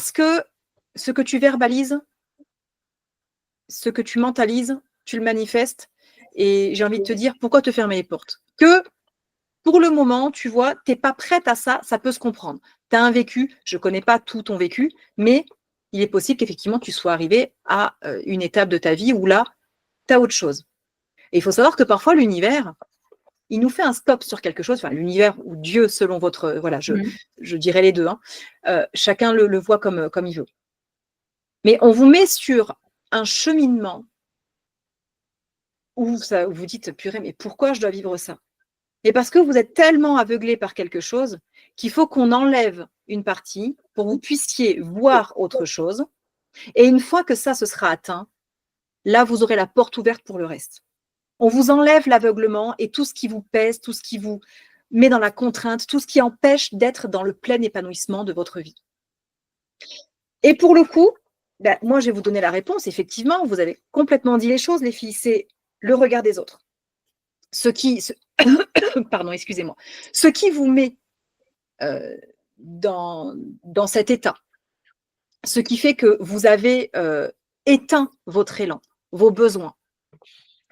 Parce que ce que tu verbalises, ce que tu mentalises, tu le manifestes. Et j'ai envie de te dire, pourquoi te fermer les portes? Que pour le moment, tu vois, tu n'es pas prête à ça, ça peut se comprendre. Tu as un vécu, je ne connais pas tout ton vécu, mais il est possible qu'effectivement, tu sois arrivé à une étape de ta vie où là, tu as autre chose. Et il faut savoir que parfois, l'univers, il nous fait un stop sur quelque chose, enfin l'univers ou Dieu selon votre, voilà, je dirais les deux, hein. Chacun le voit comme il veut. Mais on vous met sur un cheminement où vous dites, purée, mais pourquoi je dois vivre ça? Et parce que vous êtes tellement aveuglé par quelque chose qu'il faut qu'on enlève une partie pour que vous puissiez voir autre chose. Et une fois que ça, ce sera atteint, là, vous aurez la porte ouverte pour le reste. On vous enlève l'aveuglement et tout ce qui vous pèse, tout ce qui vous met dans la contrainte, tout ce qui empêche d'être dans le plein épanouissement de votre vie. Et pour le coup, ben, moi, je vais vous donner la réponse. Effectivement, vous avez complètement dit les choses, les filles. C'est le regard des autres. Pardon, excusez-moi. Ce qui vous met dans cet état, ce qui fait que vous avez éteint votre élan, vos besoins,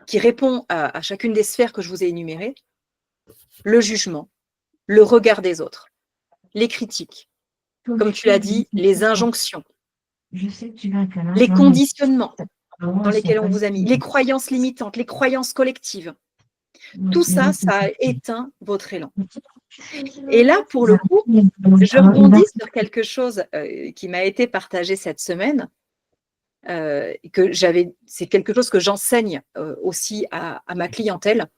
qui répond à chacune des sphères que je vous ai énumérées, le jugement, le regard des autres, les critiques, comme tu l'as dit, les injonctions, les conditionnements dans lesquels on vous a mis, les croyances limitantes, les croyances collectives. Tout ça, ça a éteint votre élan. Et là, pour le coup, je rebondis sur quelque chose qui m'a été partagé cette semaine, c'est quelque chose que j'enseigne aussi à ma clientèle.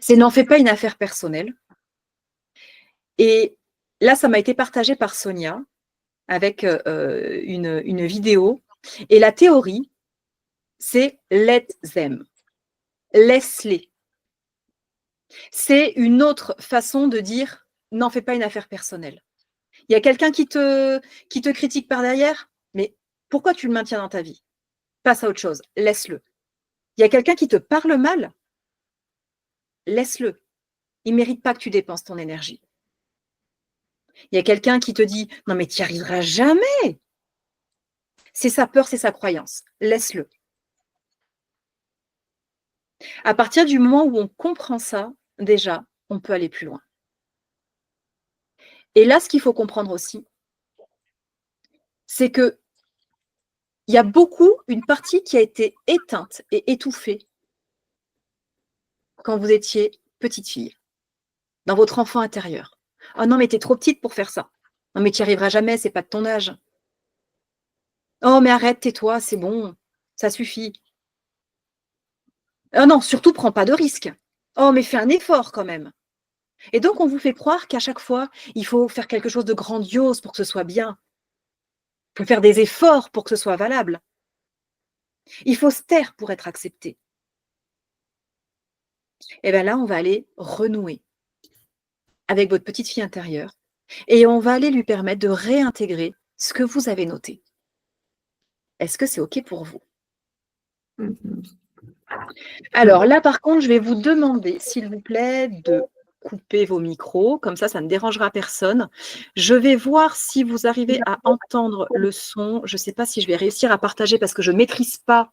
C'est n'en fais pas une affaire personnelle. Et là, ça m'a été partagé par Sonia avec une vidéo. Et la théorie, c'est let them. Laisse-les. C'est une autre façon de dire n'en fais pas une affaire personnelle. Il y a quelqu'un qui te critique par derrière, mais pourquoi tu le maintiens dans ta vie? Passe à autre chose, laisse-le. Il y a quelqu'un qui te parle mal, laisse-le. Il ne mérite pas que tu dépenses ton énergie. Il y a quelqu'un qui te dit non mais tu n'y arriveras jamais. C'est sa peur, c'est sa croyance. Laisse-le. À partir du moment où on comprend ça, déjà, on peut aller plus loin. Et là, ce qu'il faut comprendre aussi, c'est que il y a une partie qui a été éteinte et étouffée quand vous étiez petite fille, dans votre enfant intérieur. Oh non, mais tu es trop petite pour faire ça. Non, mais tu n'y arriveras jamais, c'est pas de ton âge. Oh, mais arrête, tais-toi, c'est bon, ça suffit. Oh non, surtout, prends pas de risques. Oh, mais fais un effort quand même. Et donc, on vous fait croire qu'à chaque fois, il faut faire quelque chose de grandiose pour que ce soit bien. Il faut faire des efforts pour que ce soit valable. Il faut se taire pour être accepté. Et bien là, on va aller renouer avec votre petite fille intérieure et on va aller lui permettre de réintégrer ce que vous avez noté. Est-ce que c'est OK pour vous? Alors là, par contre, je vais vous demander, s'il vous plaît, de couper vos micros. Comme ça ne dérangera personne. Je vais voir si vous arrivez à entendre le son. Je ne sais pas si je vais réussir à partager parce que je ne maîtrise pas